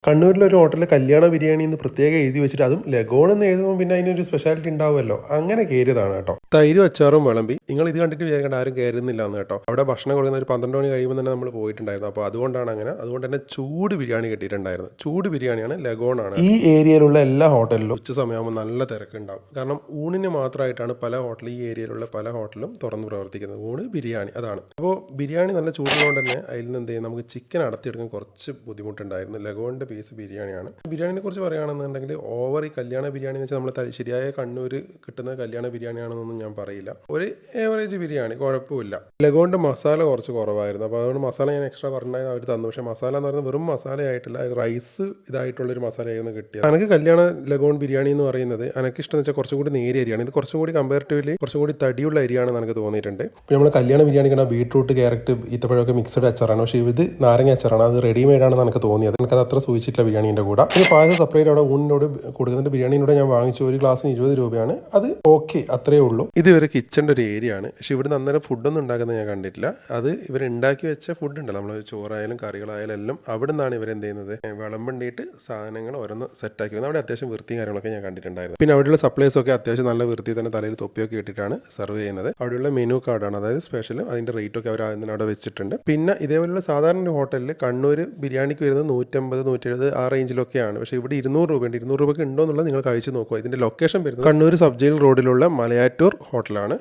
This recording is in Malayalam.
കണ്ണൂരിലൊരു ഹോട്ടലിൽ കല്യാണ ബിരിയാണി എന്ന് പ്രത്യേകം എഴുതി വെച്ചിട്ട് അതും ലഗോൺ എന്ന് എഴുതുമ്പോൾ പിന്നെ അതിനൊരു സ്പെഷ്യാലിറ്റി ഉണ്ടാവുമല്ലോ. അങ്ങനെ കയറിയതാണ് കേട്ടോ. തൈരും അച്ചാറും വിളമ്പി. നിങ്ങൾ ഇത് കണ്ടിട്ട് വിചാരിക്കേണ്ട ആരും കയറുന്നില്ല എന്ന് കേട്ടോ. അവിടെ ഭക്ഷണം കൊടുക്കുന്ന ഒരു 12 മണി കഴിയുമ്പോൾ തന്നെ നമ്മൾ പോയിട്ടുണ്ടായിരുന്നു. അപ്പോൾ അതുകൊണ്ടാണ് അങ്ങനെ. അതുകൊണ്ട് തന്നെ ചൂട് ബിരിയാണി കിട്ടിയിട്ടുണ്ടായിരുന്നു. ചൂട് ബിരിയാണിയാണ്, ലഗോൺ ആണ്. ഈ ഏരിയയിലുള്ള എല്ലാ ഹോട്ടലിലും ഉച്ച സമയമാകുമ്പോൾ നല്ല തിരക്കുണ്ടാവും. കാരണം ഊണിന് മാത്രമായിട്ടാണ് പല ഹോട്ടലും, ഈ ഏരിയയിലുള്ള പല ഹോട്ടലും തുറന്ന് പ്രവർത്തിക്കുന്നത്. ഊണ്, ബിരിയാണി അതാണ്. അപ്പോൾ ബിരിയാണി നല്ല ചൂടുകൊണ്ട് തന്നെ അതിൽ നിന്ന് എന്ത് ചെയ്യും, നമുക്ക് ചിക്കൻ അടത്തിയെടുക്കാൻ കുറച്ച് ബുദ്ധിമുട്ടുണ്ടായിരുന്നു. ലഗോണിൻ്റെ പീസ് ബിരിയാണിയാണ്. ബിരിയാണിനെ കുറിച്ച് പറയുകയാണെന്നുണ്ടെങ്കിൽ ഓവർ ഈ കല്യാണ ബിരിയാണി എന്ന് വെച്ചാൽ നമ്മൾ ശരിയായ കണ്ണൂർ കിട്ടുന്ന കല്യാണ ബിരിയാണിയാണെന്നൊന്നും ഞാൻ പറയില്ല. ഒരു ഏവറേജ് ബിരിയാണി, കുഴപ്പമില്ല. ലഗോണിൻ്റെ മസാല കുറച്ച് കുറവായിരുന്നു. അപ്പോൾ അതുകൊണ്ട് മസാല ഞാൻ എക്സ്ട്രാ പറഞ്ഞാൽ അവർ തന്നു. പക്ഷേ മസാല എന്ന് പറയുന്നത് വെറും മസാലയായിട്ടില്ല, റൈസ് ഇതായിട്ടുള്ളൊരു മസാലയായിരുന്നു കിട്ടിയത്. എനിക്ക് കല്യാണ ലഗോൺ ബിരിയാണി എന്ന് പറയുന്നത് എനിക്കിഷ്ടം എന്ന് വെച്ചാൽ കുറച്ചും കൂടി നേരിയ അരിയാണ്. ഇത് കുറച്ചും കൂടി കമ്പാരിറ്റീവ്ലി കുറച്ചും കൂടി തടിയുള്ള അരിയാണെന്ന് എനിക്ക് തോന്നിയിട്ടുണ്ട്. പിന്നെ നമ്മൾ കല്യാണ ബിരിയാണി കണ്ടാൽ ബീട്രൂട്ട്, ക്യാരറ്റ്, ഈത്തപ്പഴമൊക്കെ മിക്സഡ് അച്ചാറാണ്. പക്ഷേ ഇത് നാരങ്ങ അച്ചാറാണ്. അത് റെഡിമെയ്ഡ് ആണെന്ന് എനിക്ക് തോന്നിയത്. എനിക്കത് അത്ര സൂചിച്ചിട്ടില്ല ബിരിയാണീൻ്റെ കൂടെ. ഇത് പായസം സെപ്പറേറ്റ് അവിടെ ഊണിനോട് കൊടുക്കുന്നുണ്ട്. ബിരിയാണിനോട് ഞാൻ വാങ്ങിച്ചു. ഒരു ഗ്ലാസ്സിന് 20 രൂപയാണ്. അത് ഓക്കെ, അത്രയേ ഉള്ളൂ. ഇത് ഇവർ കിച്ചൻ്റെ ഒരു ഏരിയ ആണ്. പക്ഷേ ഇവിടെ അന്നേരം ഫുഡൊന്നും ഉണ്ടാക്കുന്നത് ഞാൻ കണ്ടിട്ടില്ല. അത് ഇവർ ഉണ്ടാക്കി വെച്ച ഫുഡ് ഉണ്ടല്ലോ, നമ്മൾ ചോറായാലും കറികളായാലും എല്ലാം അവിടെ നിന്നാണ് ഇവരെന്ത് ചെയ്യുന്നത്, വിളമ്പണ്ടിയിട്ട് സാധനങ്ങൾ ഓരോന്ന് സെറ്റാക്കി വന്നത്. അവിടെ അത്യാവശ്യം വൃത്തിയും കാര്യങ്ങളൊക്കെ ഞാൻ കണ്ടിട്ടുണ്ടായിരുന്നു. പിന്നെ അവിടെയുള്ള സപ്ലൈസ് ഒക്കെ അത്യാവശ്യം നല്ല വൃത്തി തന്നെ തലയിൽ തൊപ്പിയൊക്കെ ഇട്ടിട്ടാണ് സെർവ് ചെയ്യുന്നത്. അവിടെയുള്ള മെനു കാർഡാണ്, അതായത് സ്പെഷ്യലും അതിൻ്റെ റേറ്റൊക്കെ അവർ അതിന് അവിടെ വെച്ചിട്ടുണ്ട്. പിന്നെ ഇതേപോലുള്ള സാധാരണ ഹോട്ടലിൽ കണ്ണൂർ ബിരിയാണിക്ക് വരുന്നത് 150, 170 ആ റേഞ്ചിലൊക്കെയാണ്. പക്ഷേ ഇവിടെ 200 രൂപയുണ്ട്. 200 രൂപയ്ക്ക് ഉണ്ടോ എന്നുള്ളത് നിങ്ങൾ കഴിച്ച് നോക്കുക. ഇതിൻ്റെ ലൊക്കേഷൻ വരുന്നത് കണ്ണൂർ സബ് ജയിൽ റോഡിലുള്ള മലയാറ്റൂർ ഹോട്ടലാണ്.